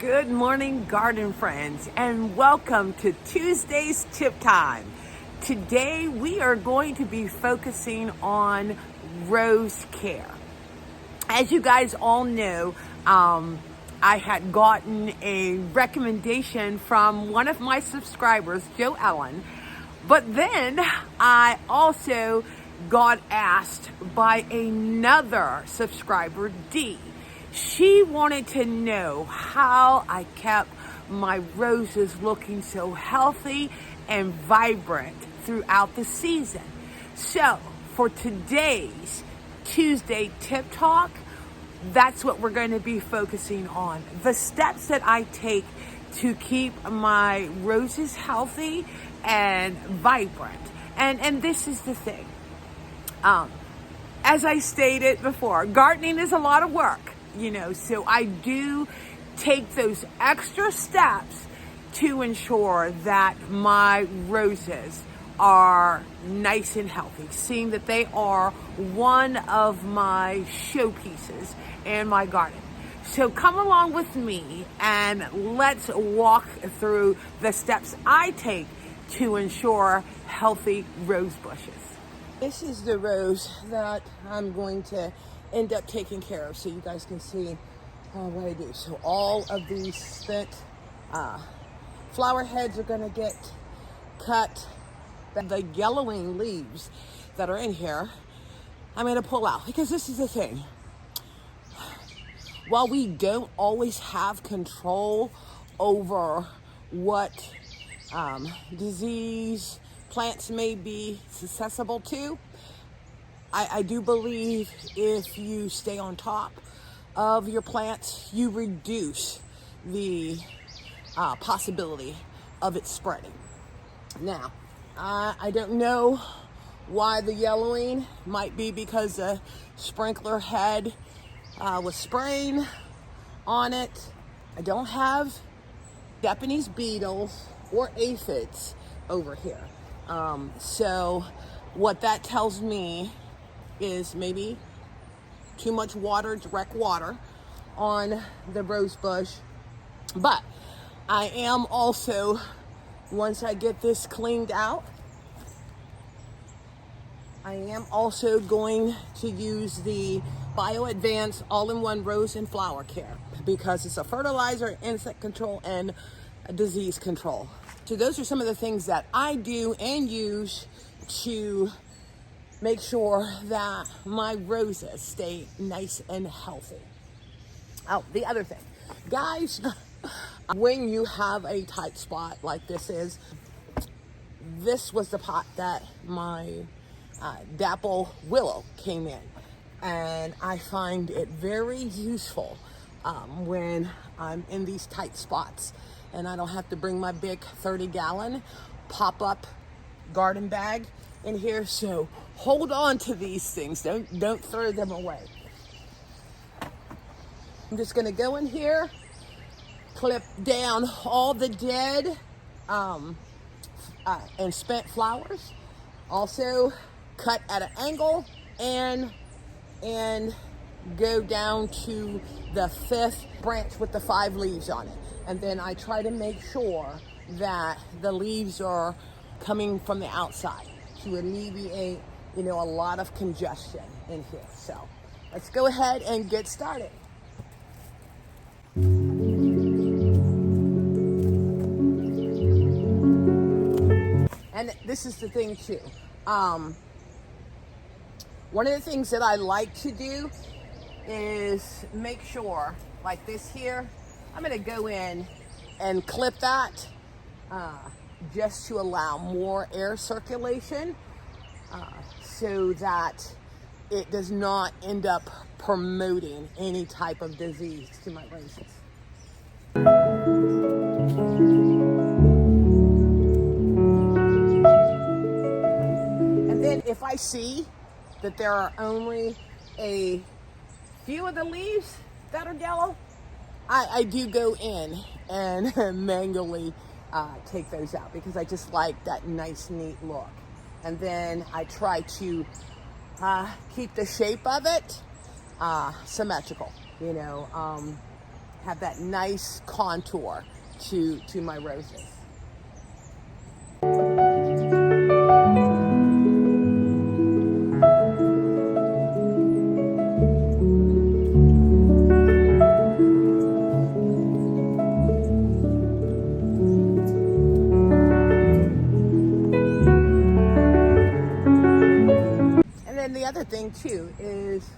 Good morning, garden friends, and welcome to Tuesday's Tip Time. Today we are going to be focusing on rose care. As you guys all know, I had gotten a recommendation from one of my subscribers, Joe Ellen, but then I also got asked by another subscriber, Dee. She wanted to know how I kept my roses looking so healthy and vibrant throughout the season. So for today's Tuesday Tip Talk, that's what we're going to be focusing on. The steps that I take to keep my roses healthy and vibrant. And this is the thing. As I stated before, gardening is a lot of work. So I do take those extra steps to ensure that my roses are nice and healthy, seeing that they are one of my showpieces in my garden. So come along with me and let's walk through the steps I take to ensure healthy rose bushes. This is the rose that I'm going to end up taking care of, so you guys can see what I do. So all of these spent flower heads are going to get cut. The yellowing leaves that are in here, I'm going to pull out, because this is the thing. While we don't always have control over what disease plants may be susceptible to, I do believe if you stay on top of your plants, you reduce the possibility of it spreading. Now, I don't know why the yellowing might be, because the sprinkler head was spraying on it. I don't have Japanese beetles or aphids over here. So what that tells me is maybe too much water, direct water on the rose bush. But I am also, once I get this cleaned out, I am also going to use the Bio Advanced All-in-One Rose and Flower Care, because it's a fertilizer, insect control, and disease control. So those are some of the things that I do and use to make sure that my roses stay nice and healthy. Oh, the other thing, guys, when you have a tight spot like this was the pot that my dapple willow came in, and I find it very useful when I'm in these tight spots and I don't have to bring my big 30-gallon pop-up garden bag in here. So hold on to these things, don't throw them away. I'm just going to go in here, clip down all the dead and spent flowers, also cut at an angle, and go down to the 5th branch with the 5 leaves on it. And then I try to make sure that the leaves are coming from the outside to alleviate, a lot of congestion in here. So let's go ahead and get started. And this is the thing too. One of the things that I like to do is make sure, like this here, I'm going to go in and clip that just to allow more air circulation so that it does not end up promoting any type of disease to my roses. And then if I see that there are only a few of the leaves that are yellow, I do go in and manually take those out, because I just like that nice, neat look. And then I try to keep the shape of it symmetrical. have that nice contour to my roses. And then the other thing too is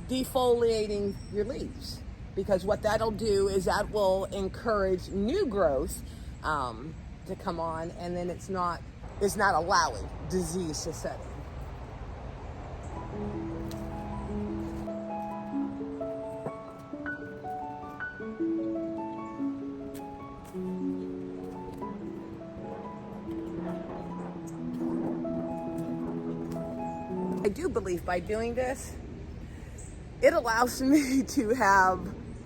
defoliating your leaves, because what that'll do is that will encourage new growth to come on, and then it's not allowing disease to set in. I do believe by doing this, it allows me to have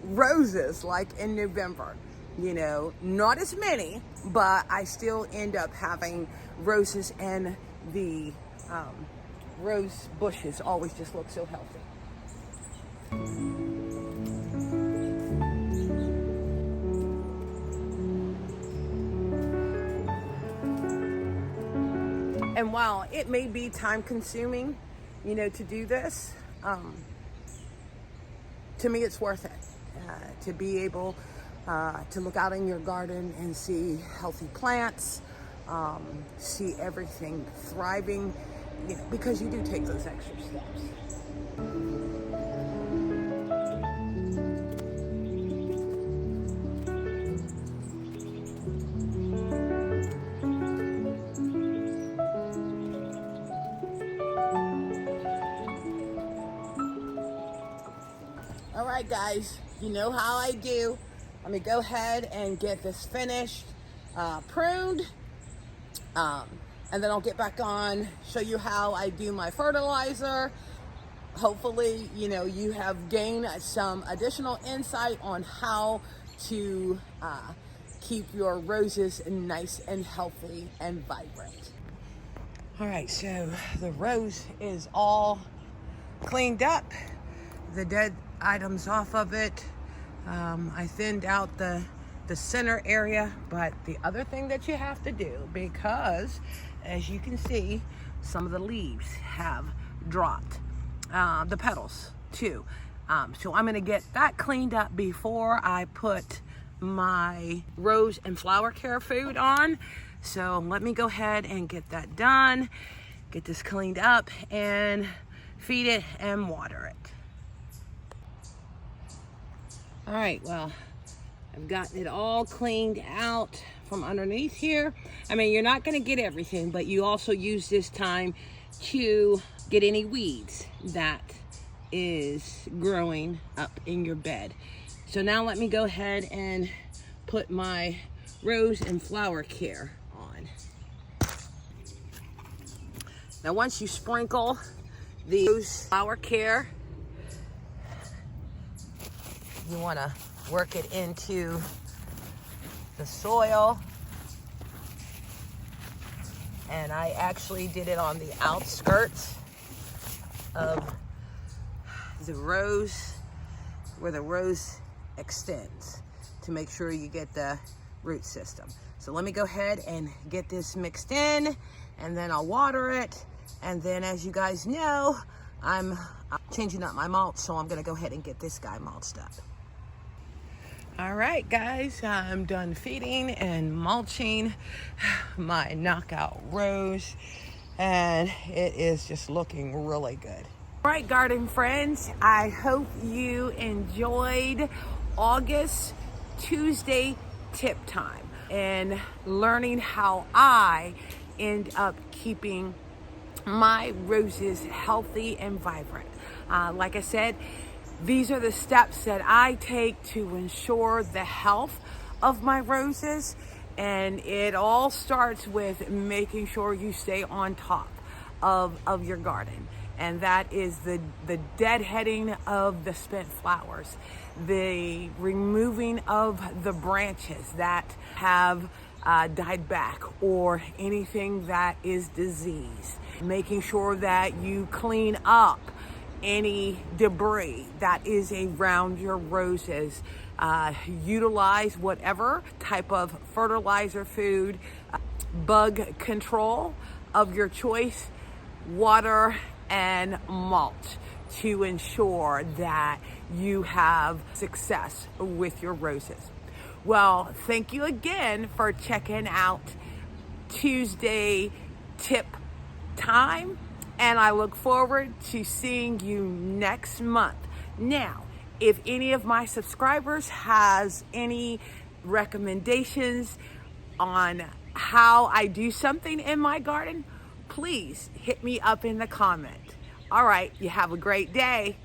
roses like in November. You know, not as many, but I still end up having roses, and the rose bushes always just look so healthy. And while it may be time consuming, you know, to do this, to me it's worth it. To be able to look out in your garden and see healthy plants, see everything thriving, you know, because you do take those extra steps. All right, guys, you know how I do. Let me go ahead and get this finished, pruned, and then I'll get back on, show you how I do my fertilizer. Hopefully, you know, you have gained some additional insight on how to keep your roses nice and healthy and vibrant. All right, so the rose is all cleaned up, the dead items off of it. I thinned out the center area, but the other thing that you have to do, because as you can see, some of the leaves have dropped, the petals too. So I'm gonna get that cleaned up before I put my rose and flower care food on. So let me go ahead and get that done, get this cleaned up, and feed it and water it. All right, well, I've gotten it all cleaned out from underneath here. I mean, you're not gonna get everything, but you also use this time to get any weeds that is growing up in your bed. So now let me go ahead and put my rose and flower care on. Now, once you sprinkle the rose flower care, you want to work it into the soil. And I actually did it on the outskirts of the rose, where the rose extends, to make sure you get the root system. So let me go ahead and get this mixed in, and then I'll water it. And then, as you guys know, I'm changing up my mulch, so I'm gonna go ahead and get this guy mulched up. All right, guys, I'm done feeding and mulching my knockout rose, and it is just looking really good. All right, garden friends, I hope you enjoyed August Tuesday tip time and learning how I end up keeping my roses healthy and vibrant. Like I said, these are the steps that I take to ensure the health of my roses, and it all starts with making sure you stay on top of your garden. And that is the deadheading of the spent flowers, the removing of the branches that have died back, or anything that is diseased, making sure that you clean up any debris that is around your roses. Utilize whatever type of fertilizer, food, bug control of your choice, water, and mulch to ensure that you have success with your roses. Well, thank you again for checking out Tuesday Tip Time, and I look forward to seeing you next month. Now, if any of my subscribers has any recommendations on how I do something in my garden, please hit me up in the comment. All right, you have a great day.